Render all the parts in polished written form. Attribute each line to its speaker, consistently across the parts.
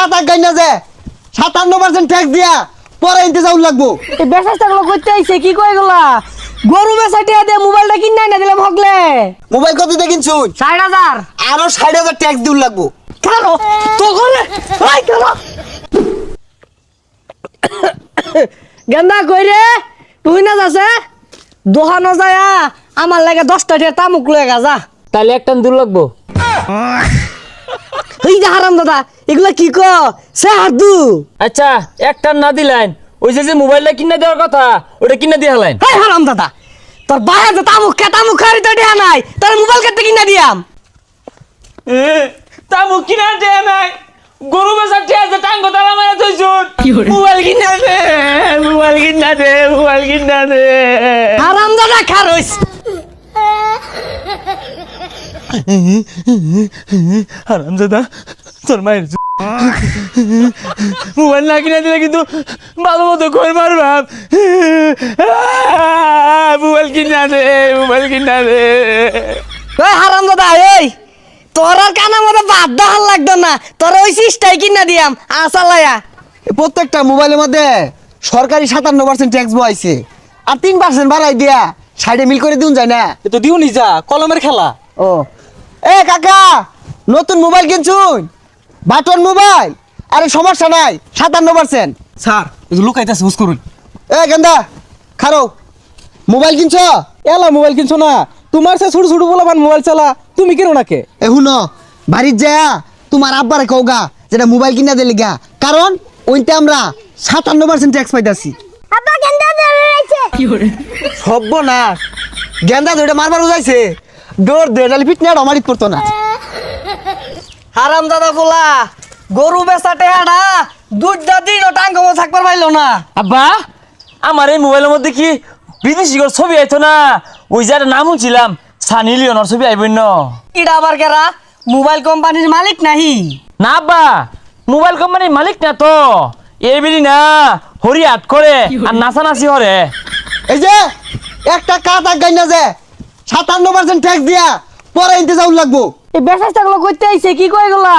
Speaker 1: কাতা গাই না যে 57% ট্যাক্স দিয়া পরে ইনতে যাও লাগবো।
Speaker 2: এই বেচাগুলো করতে আইছে কি কই গলা গরু বেচাটিয়া দে মোবাইলটা কিনা না দিলাম হগলে
Speaker 1: মোবাইল কত দিয়ে কিনছুন?
Speaker 2: 60,000
Speaker 1: আরো 60,000 ট্যাক্স দিউ লাগবো।
Speaker 2: কারো তো করে ওই কারো গেন্দা কই রে তুই না যাচ্ছে দোহানো যায়া আমার লাগে 10টা টাকা তামুক লয়ে গা যা
Speaker 3: তাহলে একটা দূর লাগবো।
Speaker 2: এই যে হারাম দাদা এগুলা কি ক সে হাদু
Speaker 3: আচ্ছা একটা না দিলেন ওই যে মোবাইলটা কিনে দেওয়ার কথা ওটা কিনে দিয়ে হলেন।
Speaker 2: এই হারাম দাদা তোর বাইরে তো তামুক খারি তো দেয়া নাই তোর মোবাইল কেটে কিনা দিয়াম
Speaker 3: তামুক কিনা দেয়া নাই গরু বেচা টিয়া যে টাঙ্গ তালা মারা থইছুন মোবাইল কিনা দে মোবাইল কিনা দে মোবাইল কিনা দে।
Speaker 2: হারাম দাদা খারইস
Speaker 3: হারামজাদা তোর মায়ের মোবাইল না কিনে দিলে কিন্তু ভালো মতো কই মারবাম। মোবাইল কিনা দে মোবাইল কিনা দে।
Speaker 2: ওই হারাম দাদা এই তোর আর কানা মতো বাদ দাহাল লাগতো না তোর ওই সিস্টাই কিনা দিয়াম আসালায়া
Speaker 1: প্রত্যেকটা মোবাইলের মধ্যে সরকারি 57% ট্যাক্স বইছে আর 3% বাড়াই দিয়া সাইডে মিল করে দিউন যায় না।
Speaker 4: এ তো দিও নি যা কলমের খেলা।
Speaker 1: ও এ কাকা নতুন মোবাইল কিনছুন বাটন মোবাইল আরে সমস্যা নাই 57%।
Speaker 4: স্যার এই লুকাইতেছে হুস করুন।
Speaker 1: এ গেন্দা খারো মোবাইল কিনছ?
Speaker 4: এলা মোবাইল কিনছো না তোমার সে ছোট ছোট বলা মোবাইল চালা তুমি কেন নাকে
Speaker 1: এ হুনো বাড়ির যা তোমার আব্বারে কওগা যেটা মোবাইল কিনা দিলে গা কারণ ওইতে আমরা 57% ট্যাক্স পাইতাছি।
Speaker 5: আব্বা গেন্দা ধরে রইছে
Speaker 1: সর্বনাশ গেন্দা ধরে মারবার উজাইছে দৌড় দে নালে ফিটনা আমারিত পড়তো না।
Speaker 2: হারাম দাদা বলা গরু বেচাটে আডা দুধটা দিন ও টাঙ্গ থাকবার পাইলো না।
Speaker 3: আব্বা আমার এই মোবাইলের মধ্যে কি বিদেশি ছবি আইতো না ওই যার নাম ছিলাম সানি লিওনের ছবি আইবই না।
Speaker 2: ইডা আবার কেরা মোবাইল কোম্পানির মালিক নাহি
Speaker 3: না আব্বা মোবাইল কোম্পানির মালিক না তো এই বিড়ি না হরি হাট করে আর নাচানাচি হরে।
Speaker 1: এই যে একটা কাতা গাই না যে 57% ট্যাক্স দিয়া পরে ইনতে যাও লাগবো।
Speaker 2: এই বেচাগুলো করতে আইছে কি কই গলা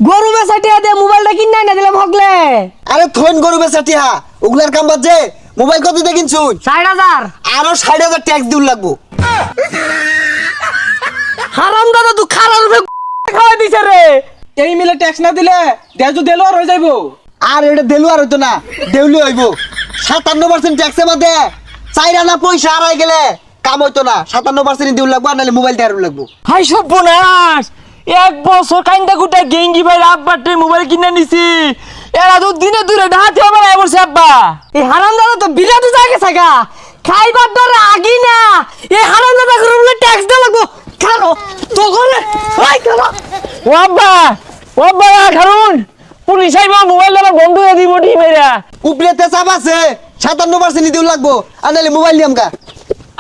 Speaker 2: গরু বেচাটিয়া দে মোবাইলটা কিনা না দিলাম হগলে
Speaker 1: আরে থইন গরু বেচাটিয়া ওগুলার কাম বাদ যে মোবাইল কত দিয়ে কিনছুন?
Speaker 2: 60,000
Speaker 1: আরো 60,000 ট্যাক্স দিউ লাগবো।
Speaker 2: হারাম দাদা তুই খারাপ খাওয়াই দিছে রে।
Speaker 4: এই মিলে ট্যাক্স না দিলে দেশ তো দেলো আর হয়ে যাইবো।
Speaker 1: আর এটা দেলু আর হইতো না দেউলি হইব 57% ট্যাক্সের মধ্যে 4 আনা পয়সা হারাই গেলে কাম হইতো না 57% দিউ লাগবো নালে মোবাইল দেয়ার লাগবো।
Speaker 3: হাই সর্বনাশ এক বছর কাইন্দা গুটা গেঙ্গি ভাই আব্বার মোবাইল কিনে নিছি এরা তো দিনে দূরে ডাহাতে আমার বসে আব্বা।
Speaker 2: এই হারাম দাদা তো বিরাট জায়গা থাকা খাইবার ডরে আগি না এই হারাম দাদা করে বলে ট্যাক্স দে লাগবো খানো তো করে ওই খানো
Speaker 3: ও আব্বা খারুন পুলিশ আইবা মোবাইল আমার বন্ধ হয়ে দিব টি মেরা।
Speaker 1: উপরেতে চাপ আছে 57% দিউ লাগবো আর নালে মোবাইল দিয়াম গা।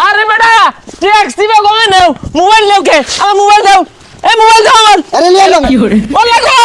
Speaker 3: আরে বেটা ট্যাক্স দিবা কমে নাও মোবাইল নাও কে আমার মোবাইল দাও এই মোবাইল দাও আমার।
Speaker 1: আরে লিয়ে নাও
Speaker 3: ও লাগো